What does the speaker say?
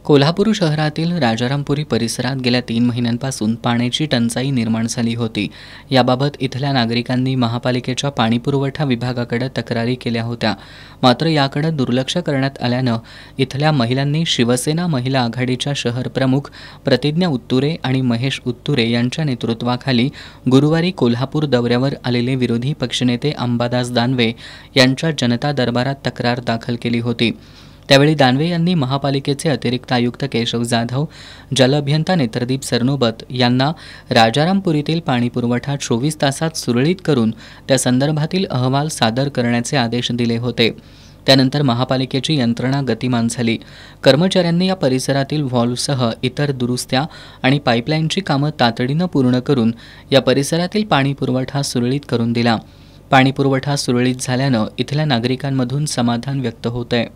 कोल्हापूर शहरातील राजारामपुरी परिसरात गेल्या 3 महिन्यांपासून पाण्याची टंचाई निर्माण झाली होती। याबाबत इथल्या नागरिकांनी महापालिकेच्या पाणीपुरवठा विभागाकडे तक्रारी केल्या होत्या, मात्र याकडे दुर्लक्ष करण्यात आल्यानं इथल्या महिलांनी शिवसेना महिला आघाडीच्या शहर प्रमुख प्रतिज्ञा उत्तुरे आणि महेश उत्तुरे यांच्या नेतृत्वाखाली गुरुवारी कोल्हापूर दौऱ्यावर आलेले विरोधी पक्षनेते अंबादास दानवे यांच्या जनता दरबारात तक्रार दाखल केली होती। त्यावेळी दानवे यांनी महापालिकेचे अतिरिक्त आयुक्त केशव जाधव, जलअभियंता नेत्रदीप सरनोबत यांना राजारामपुरीतील पाणीपुरवठा 24 तासात सुरळीत करून त्या संदर्भातील अहवाल सादर करण्याचे आदेश दिले होते। त्यानंतर महापालिकेची यंत्रणा गतिमान झाली। कर्मचाऱ्यांनी या परिसरातील व्हॉल्व्हसह इतर दुरुस्त्या आणि पाईपलाईनची कामं तातडीनं पूर्ण करून या परिसरातील पाणीपुरवठा सुरळीत करून दिला। पाणीपुरवठा सुरळीत झाल्यानं इथल्या नागरिकांमधून समाधान व्यक्त होत आहे।